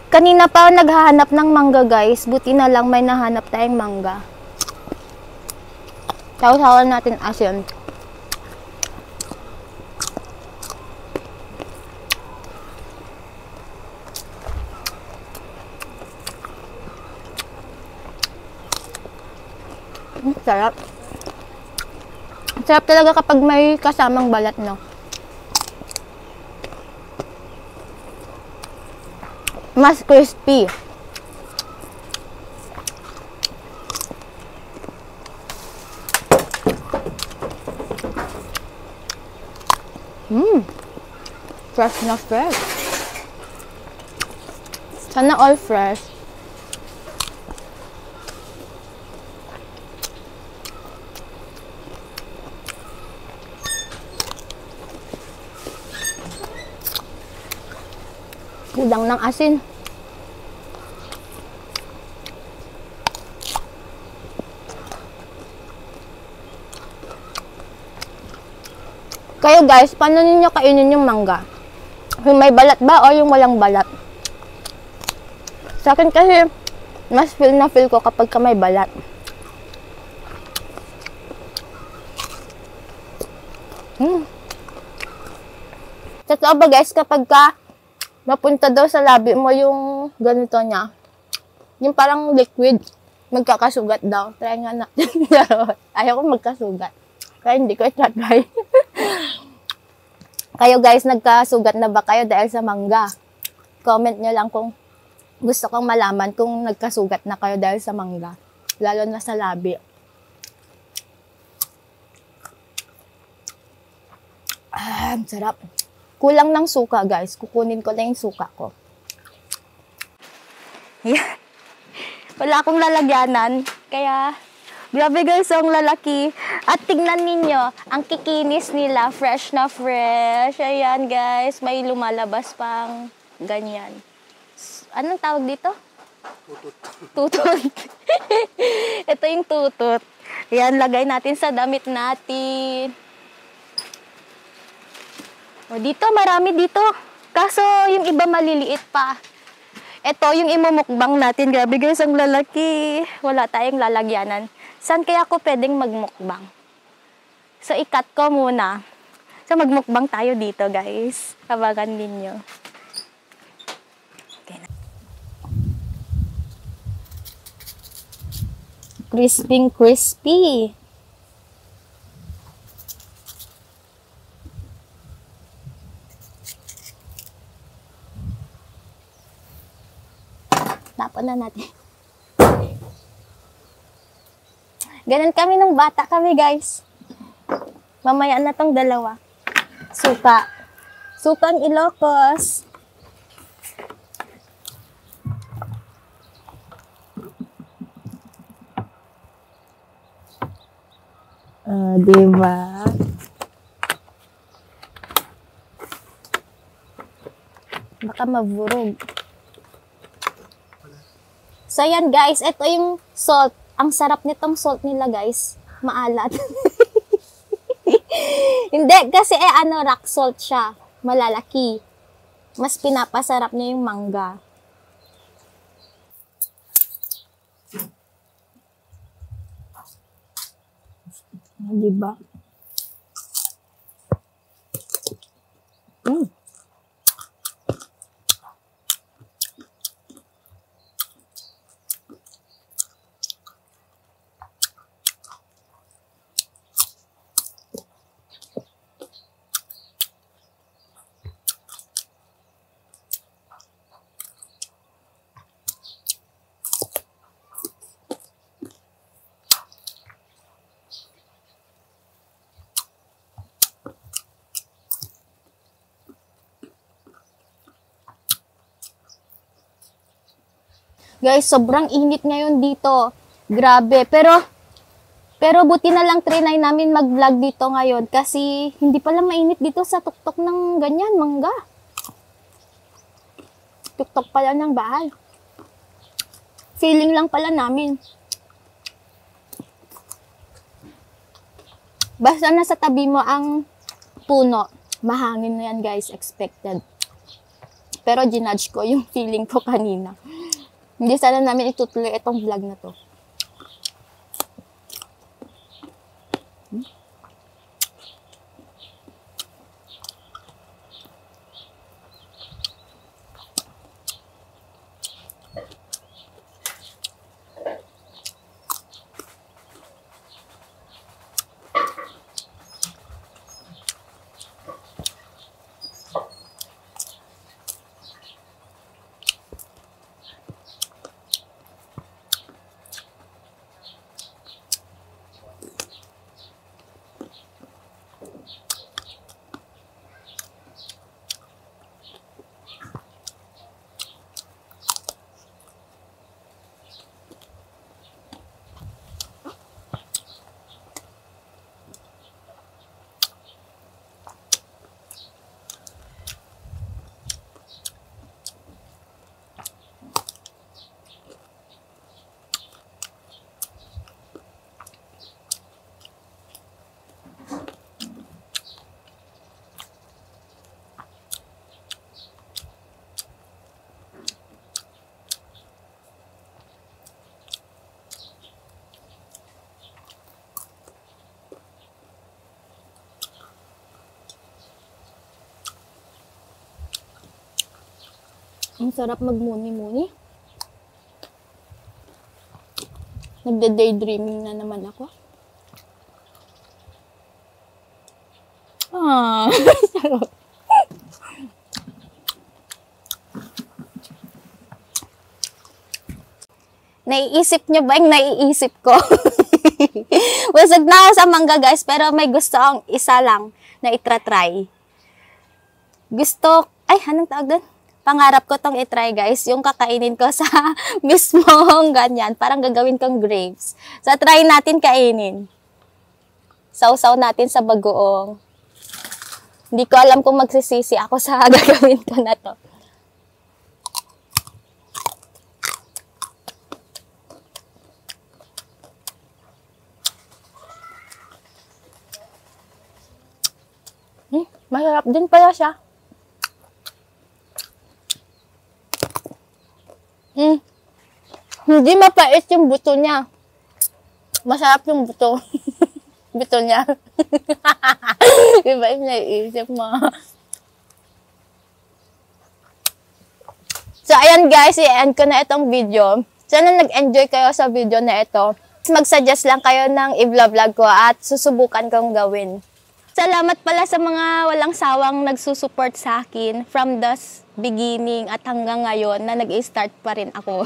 Kanina pa ako naghahanap ng mangga, guys. Buti na lang may nahanap tayong mangga. Saw-sawan natin asin. Sarap. Sarap talaga kapag may kasamang balat, no? Mas crispy. Fresh na fresh. Sana all fresh. Kulang ng asin. Kayo guys, paano ninyo kainin yung mangga? Yung may balat ba o yung walang balat? Sa akin kasi, mas feel na feel ko kapag may balat. Totoo ba guys, kapag mapunta daw sa labi mo yung ganito niya, yung parang liquid, magkakasugat daw. Try nga natin. Ayaw ko magkasugat. Kaya hindi ko i-try. Kayo guys, nagkasugat na ba kayo dahil sa mangga? Comment nyo lang kung gusto kong malaman kung nagkasugat na kayo dahil sa mangga. Lalo na sa labi. Ang sarap. Kulang ng suka guys. Kukunin ko na yung suka ko. Yeah. Wala akong lalagyanan. Kaya, grabe guys, ang lalaki. At tingnan ninyo, ang kikinis nila, fresh na fresh. Ayan guys, may lumalabas pang ganyan. Anong tawag dito? Tutut. Tutut. Ito yung tutut. Ayan, lagay natin sa damit natin. O, dito, marami dito. Kaso, yung iba maliliit pa. Ito, yung imumukbang natin. Grabe guys, ang lalaki. Wala tayong lalagyanan. Saan kaya ako pwedeng magmukbang? So, i-cut ko muna. So, magmukbang tayo dito, guys. Kabagan ninyo. Okay na. Crispy, crispy. Tapon na natin. Ganun kami nung bata kami, guys. Mamaya na tong dalawa. Suka. Sukang Ilocos. Diba? Baka maburog. So, yan guys. Ito yung salt. Ang sarap nitong salt nila, guys. Maalat. Hindi, kasi rock salt siya. Malalaki. Mas pinapasarap niya yung mangga. Diba? Guys, sobrang init ngayon dito. Grabe. Pero buti na lang trinay namin mag-vlog dito ngayon kasi hindi pala mainit dito sa tuktok ng ganyan, mangga. Tuktok pala ng bahay. Feeling lang pala namin. Basta nasa tabi mo ang puno, mahangin na yan guys, expected. pero ginudge ko yung feeling ko kanina. Hindi sana namin itutuloy itong vlog na to. Ang sarap magmuni-muni. Nagda-daydreaming na naman ako. Sarap. Naiisip niyo ba yung naiisip ko? Busog na ako sa mangga, guys, pero may gusto akong isa lang na itra-try. Anong tawag doon? Pangarap ko tong itry, guys, yung kakainin ko sa mismong ganyan. Parang gagawin kong grapes. So, try natin kainin. Sausaw natin sa bagoong. Hindi ko alam kung magsisisi ako sa gagawin ko na to. Masarap din pala siya. Hindi mapait yung buto niya. Masarap yung buto. Buto niya. Iba yung naiisip mo. So, ayan guys, i-end ko na itong video. Sana nag-enjoy kayo sa video na ito. Mag-suggest lang kayo ng i-vlog ko at susubukan kong gawin. Salamat pala sa mga walang sawang nagsusupport sa akin from the beginning at hanggang ngayon na nag-i-start pa rin ako.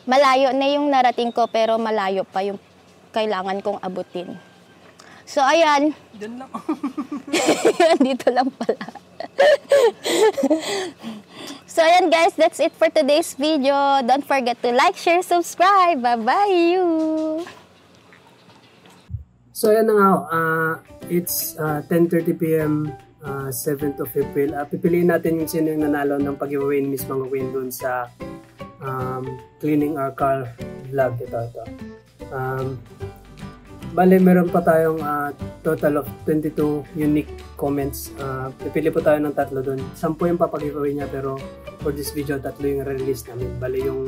Malayo na yung narating ko pero malayo pa yung kailangan kong abutin. So, ayan. Diyan lang. Dito lang pala. So, ayan guys. That's it for today's video. Don't forget to like, share, subscribe. Bye-bye! So, ayan na nga. It's 10:30 p.m. 7th of April. Pipiliin natin yung sino yung nanalo ng pag-giveaway ni Miss Mango Queen dun sa Cleaning Our Car vlog. Ito. Bale, meron pa tayong total of 22 unique comments. Pipili po tayo ng 3 dun. 10 yung papag-giveaway niya, pero for this video, 3 yung release namin. Bale, yung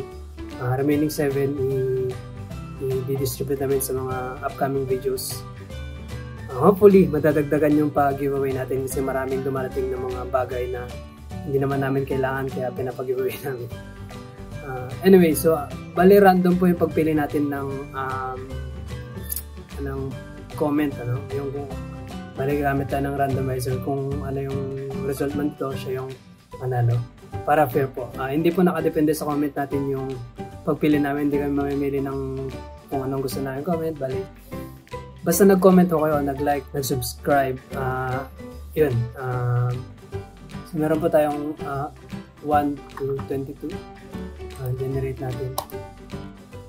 remaining 7 i-distribute namin sa mga upcoming videos. Hopefully, madadagdagan yung pag-giveaway natin kasi maraming dumarating ng mga bagay na hindi naman namin kailangan kaya pinapag-giveaway namin. Anyway, so bali random po yung pagpili natin ng comment, yung bali gamit tayo ng randomizer kung ano yung result man ito, siya yung manalo para fair po. Hindi po nakadepende sa comment natin yung pagpili namin, hindi kami mamimili ng kung anong gusto namin comment, bali basta nag-comment ho kayo, nag-like, nag-subscribe, yun. So meron po tayong 1 to 22. Generate natin.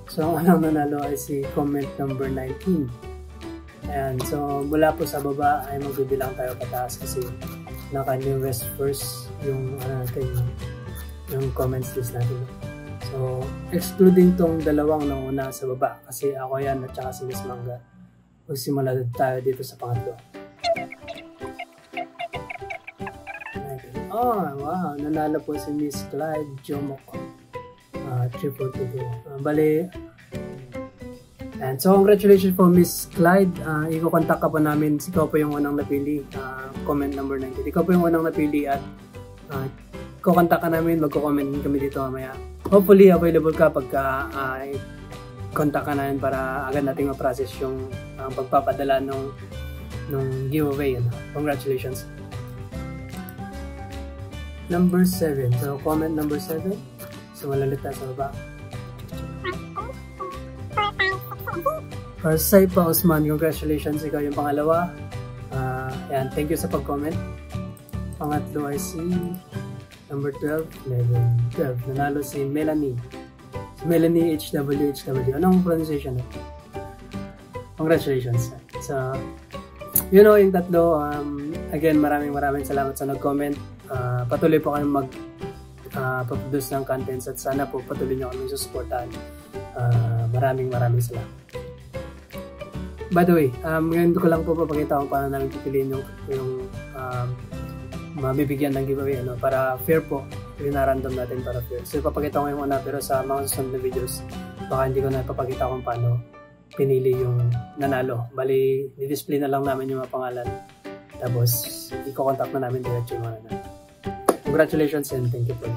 So, ang unang nanalo ay si comment number 19. Ayan. So, mula po sa baba ay magbibilang tayo pataas kasi naka-newest first yung yung comments list natin. So, excluding tong dalawang nauna sa baba kasi ako yan at saka si Miss Mangga. Magsimula tayo dito sa pangatlo. Oh, wow. Nanalo po si Miss Clyde Jomok. 342. Bali. And so, congratulations po, Miss Clyde. Iko-contact ka po namin. Ikaw po yung unang napili. Comment number 90. Ikaw po yung unang napili at iko-contact ka namin. Magko-comment kami dito mamaya. Hopefully, available ka pagka contact ka namin para agad nating ma-process yung pagpapadala ng giveaway. Congratulations. Number 7. So, comment number 7. So, malalita sa baba. Say pa Osman, congratulations. Ikaw yung pangalawa. Yan, thank you sa pag-comment. Pangatlo ay si number 12. 12. Nanalo si Melanie. Si Melanie HW. Anong pronunciation? Congratulations. So, you know, yung tatlo, again, maraming salamat sa nag-comment. Patuloy po kayong mag-produce ng contents at sana po patuloy nyo kami susuportahan. Maraming salamat. By the way, ngayon ko lang po papakita kung paano namin pipiliin yung mabibigyan ng giveaway para fair po. Rinarandom natin para fair. So ipapakita ko ngayon pero sa mga susunod na videos baka hindi ko na ipapakita kung paano pinili yung nanalo. Bali, di-display na lang namin yung mga pangalan. Tapos, i-contact na namin diretso yung mga nanalo. Congratulations and thank you po.